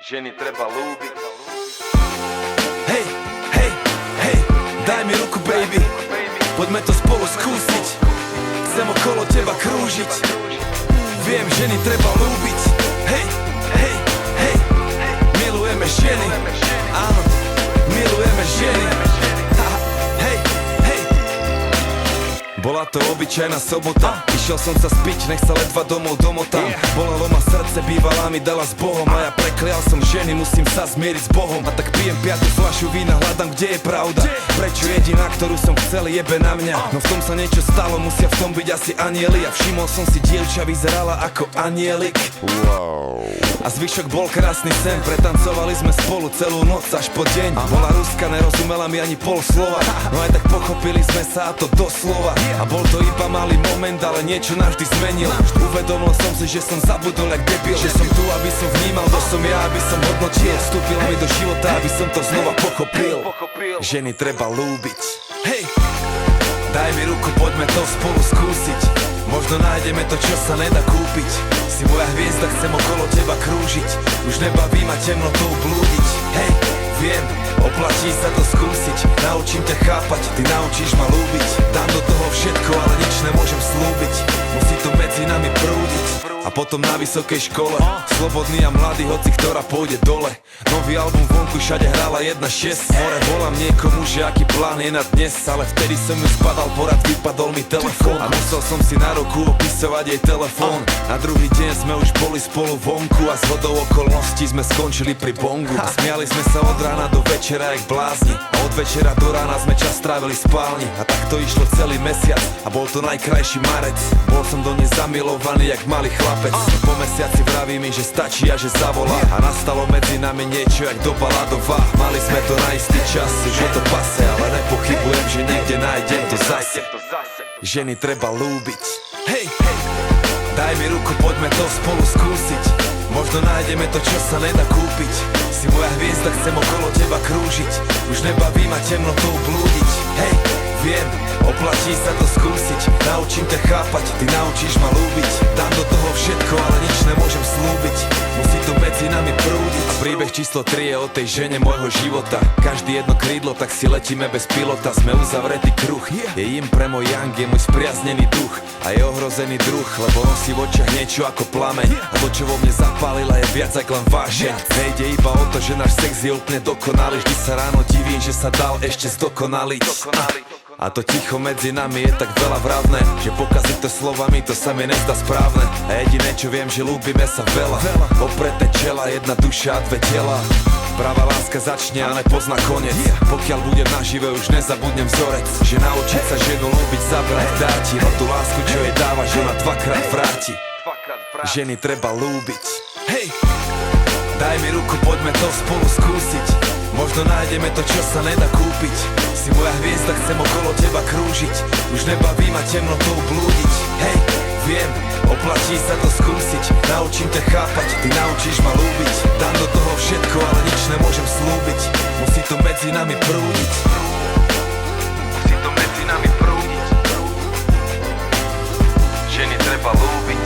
Ženy treba ľúbiť. Hej, hej, hej, daj mi ruku baby, poďme to spolu skúsiť. Chcem okolo teba krúžiť. Viem, ženy treba ľúbiť. Hej, hej, hej, milujeme ženy. Áno, milujeme ženy. Hej, hej. Bola to obyčajná sobota, išiel som sa spiť, nech sa ledva domov domotám. Bolelo ma srdce, bývalá mi dala s Bohom a ja preklial som ženy, musím sa zmieriť s Bohom. A tak pijem 5. fľašu vína, hľadám, kde je pravda. Prečo jediná, ktorú som chcel, jebe na mňa? No v tom sa niečo stalo, musia v tom byť asi anieli. A všimol som si, dievča vyzerala ako anielik. A zvyšok bol krásny sen, pretancovali sme spolu celú noc až po deň. Bola Ruska, nerozumela mi ani pol slova, no aj tak pochopili sme sa, a to doslova. A bol to iba malý moment, ale niečo navždy zmenil. Uvedomil som si, že som zabudol jak debil, že som tu, aby som vnímal, kto som ja, aby som hodnotil. Vstúpila mi do života, aby som to znova pochopil. Ženy treba ľúbiť. Hej, daj mi ruku, poďme to spolu skúsiť. Možno nájdeme to, čo sa nedá kúpiť. Si moja hviezda, chcem okolo teba krúžiť. Už nebaví ma temnotou blúdiť. Hej, viem, oplatí sa to skúsiť. Naučím ťa chápať, ty naučíš ma ľúbiť. Dám do toho všetko, ale nič nemôžem slúbiť. Musí to medzi nami prúdiť. A potom na vysokej škole, slobodný a mladý, hoci ktorá pôjde dole. Nový album vonku, všade hrala 1.6. More volám niekomu, že aký plán je na dnes. Ale vtedy som ju spadal, porad vypadol mi telefón. A musel som si na ruku opisovať jej telefón. Na druhý deň sme už boli spolu vonku a zhodou okolností sme skončili pri bongu. Smiali sme sa od rána do večera jak blázni. A od večera do rána sme čas strávili v spálni. A tak to išlo celý mesiac a bol to najkrajší marec. Bol som do nej zamilovaný jak malý chlapec. Po mesiaci vraví mi, že stačí a že zavolá. A nastalo medzi nami niečo jak doba ľadová. Mali sme to na istý čas, už je to pase, ale nepochybujem, že niekde nájdem to zase. Ženy treba ľúbiť. Hej, hej, daj mi ruku, poďme to spolu skúsiť. Možno nájdeme to, čo sa nedá kúpiť. Si moja hviezda, chcem okolo teba krúžiť. Už nebaví ma temnotou blúdiť. Hej, viem, oplatí sa to skúsiť. Naučím ťa chápať, ty naučíš ma ľúbiť. Dám do toho všetko, ale nič nemôžem slúbiť. Musí to medzi nami prúdiť. A príbeh číslo 3 je o tej žene môjho života. Každý jedno krídlo, tak si letíme bez pilota. Sme uzavretý kruh, je im pre môj Yang, je môj spriaznený duch. A je ohrozený druh, lebo nosí v očiach niečo ako plameň. A to, čo vo mne zapálila, je viac ako len vášeň. Nejde iba o to, že náš sex je úplne dokonalý. Vždy sa ráno divím, že sa dal ešte zdokonaliť. A to ticho medzi nami je tak veľa vravné, že pokaziť to slovami, to sa mi nezdá správne. A jediné, čo viem, že ľúbime sa veľa. Opreté čela, jedna duša a dve tela. Pravá láska začne a nepozná koniec. Pokiaľ budem nažive, už nezabudnem vzorec. Že naučiť sa ženu ľúbiť, zabrať dáti. No tú lásku, čo jej dávaš, ona dvakrát vráti. Ženy treba ľúbiť. Hej, daj mi ruku, poďme to spolu skúsiť. Možno nájdeme to, čo sa nedá kúpiť. Si moja hviezda, chcem okolo teba krúžiť. Už nebaví ma temnotou blúdiť. Hej, viem, oplatí sa to skúsiť. Naučím ťa chápať, ty naučíš ma ľúbiť. Dám do toho všetko, ale nič nemôžem slúbiť. Musí to medzi nami prúdiť. Musí to medzi nami prúdiť. Ženy treba ľúbiť.